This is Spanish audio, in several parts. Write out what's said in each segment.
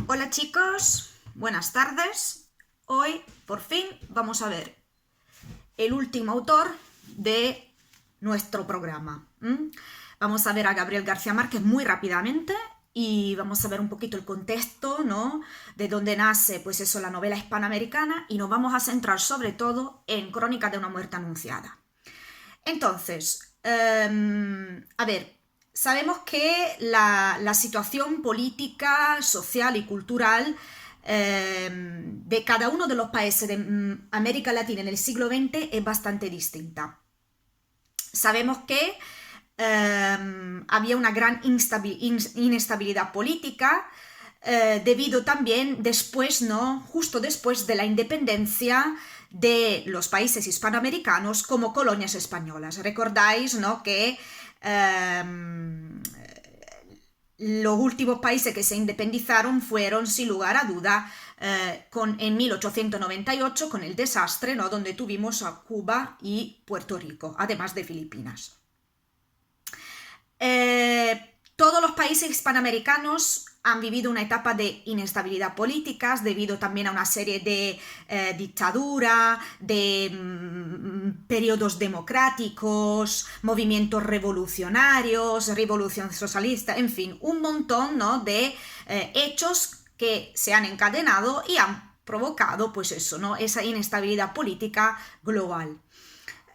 Hola chicos, buenas tardes. Hoy por fin vamos a ver el último autor de nuestro programa. Vamos a ver a Gabriel García Márquez muy rápidamente y vamos a ver un poquito el contexto, ¿no? De dónde nace, pues eso, la novela hispanoamericana, y nos vamos a centrar sobre todo en Crónica de una muerte anunciada. Entonces, a ver, sabemos que la situación política, social y cultural de cada uno de los países de América Latina en el siglo XX es bastante distinta. Sabemos que había una gran inestabilidad política debido también después, ¿no? Justo después de la independencia de los países hispanoamericanos como colonias españolas. Recordáis, ¿no? Que los últimos países que se independizaron fueron, sin lugar a duda, en 1898 con el desastre, ¿no? Donde tuvimos a Cuba y Puerto Rico, además de Filipinas. Todos los países hispanoamericanos han vivido una etapa de inestabilidad política debido también a una serie de dictadura, de periodos democráticos, movimientos revolucionarios, revolución socialista, en fin, un montón, ¿no? de hechos que se han encadenado y han provocado, pues eso, ¿no? Esa inestabilidad política global.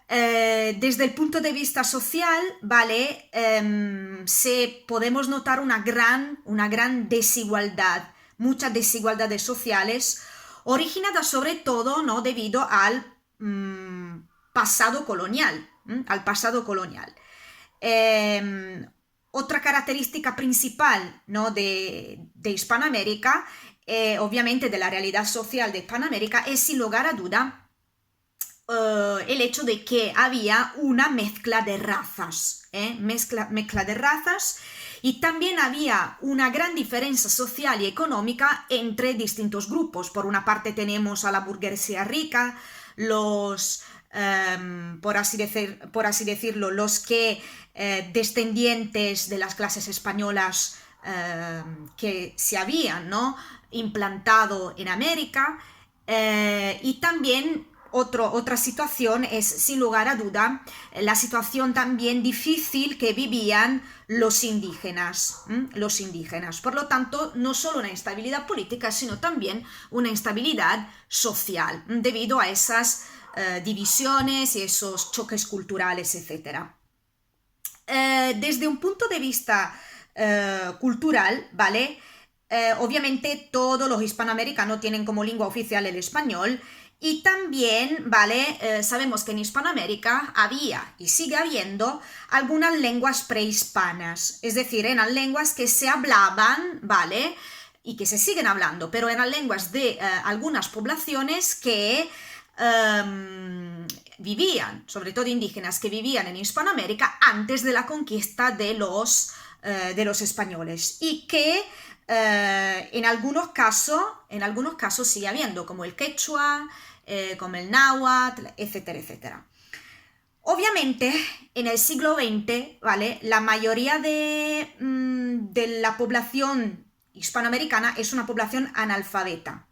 Desde el punto de vista social, ¿vale? Podemos notar una gran desigualdad, muchas desigualdades sociales, originadas sobre todo, ¿no? Debido al pasado colonial, otra característica principal, ¿no? de Hispanoamérica, obviamente de la realidad social de Hispanoamérica, es sin lugar a duda el hecho de que había una mezcla de razas, mezcla de razas, y también había una gran diferencia social y económica entre distintos grupos. Por una parte tenemos a la burguesía rica, los, por así decirlo, los que descendientes de las clases españolas que se habían, ¿no? implantado en América, y también otra situación es, sin lugar a duda, la situación también difícil que vivían los indígenas. Por lo tanto, no solo una instabilidad política, sino también una instabilidad social, debido a esas divisiones y esos choques culturales, etc. Desde un punto de vista cultural, ¿vale? Obviamente todos los hispanoamericanos tienen como lengua oficial el español, y también, ¿vale? Sabemos que en Hispanoamérica había y sigue habiendo algunas lenguas prehispanas, es decir, eran lenguas que se hablaban, ¿vale? Y que se siguen hablando, pero eran lenguas de algunas poblaciones que vivían, sobre todo indígenas, que vivían en Hispanoamérica antes de la conquista de los españoles, y que en algunos casos sigue habiendo, como el quechua, como el náhuatl, etcétera, etcétera. Obviamente, en el siglo XX, ¿vale? La mayoría de la población hispanoamericana es una población analfabeta.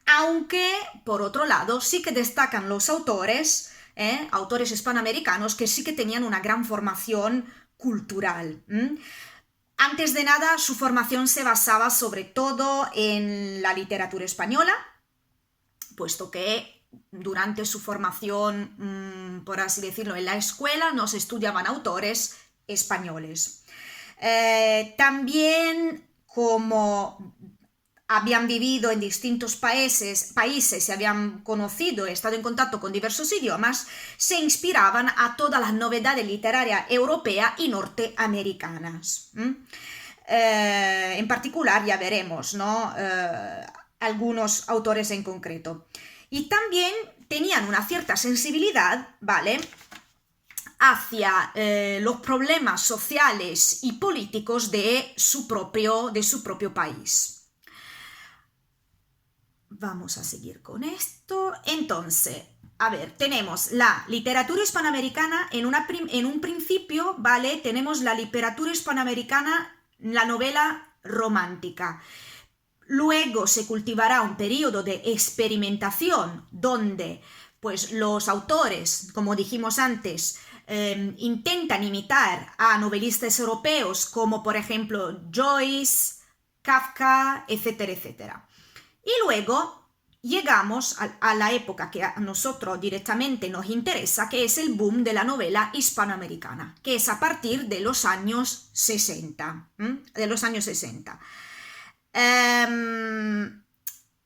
Aunque, por otro lado, sí que destacan los autores hispanoamericanos que sí que tenían una gran formación cultural. Antes de nada, su formación se basaba sobre todo en la literatura española, puesto que durante su formación, por así decirlo, en la escuela no se estudiaban autores españoles. También, como habían vivido en distintos países y habían conocido, estado en contacto con diversos idiomas, se inspiraban a todas las novedades literarias europeas y norteamericanas. En particular, ya veremos, ¿no? Algunos autores en concreto. Y también tenían una cierta sensibilidad, ¿vale?, hacia los problemas sociales y políticos de su propio país. Vamos a seguir con esto. Entonces, a ver, tenemos la literatura hispanoamericana en un principio, ¿vale? Tenemos la literatura hispanoamericana, la novela romántica. Luego se cultivará un periodo de experimentación donde pues, los autores, como dijimos antes, intentan imitar a novelistas europeos como por ejemplo Joyce, Kafka, etcétera, etcétera. Y luego llegamos a la época que a nosotros directamente nos interesa, que es el boom de la novela hispanoamericana, que es a partir de los años 60. De los años 60.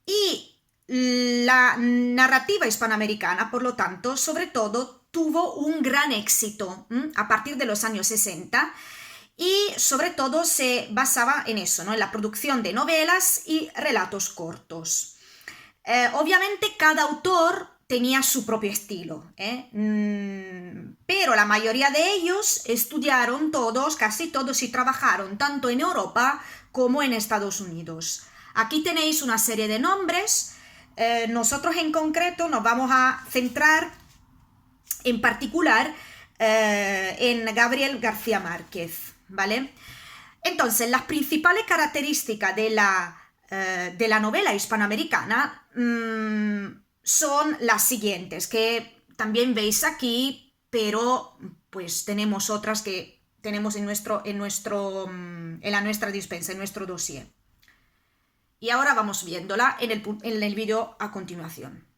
Y la narrativa hispanoamericana, por lo tanto, sobre todo, tuvo un gran éxito a partir de los años 60 y sobre todo se basaba en eso, ¿no? En la producción de novelas y relatos cortos. Obviamente cada autor tenía su propio estilo, pero la mayoría de ellos estudiaron todos, casi todos, y trabajaron tanto en Europa como en Estados Unidos. Aquí tenéis una serie de nombres. Nosotros en concreto nos vamos a centrar en particular en Gabriel García Márquez, ¿vale? Entonces, las principales características de la novela hispanoamericana son las siguientes, que también veis aquí, pero pues tenemos otras que tenemos en la nuestra dispensa, en nuestro dossier. Y ahora vamos viéndola en el vídeo a continuación.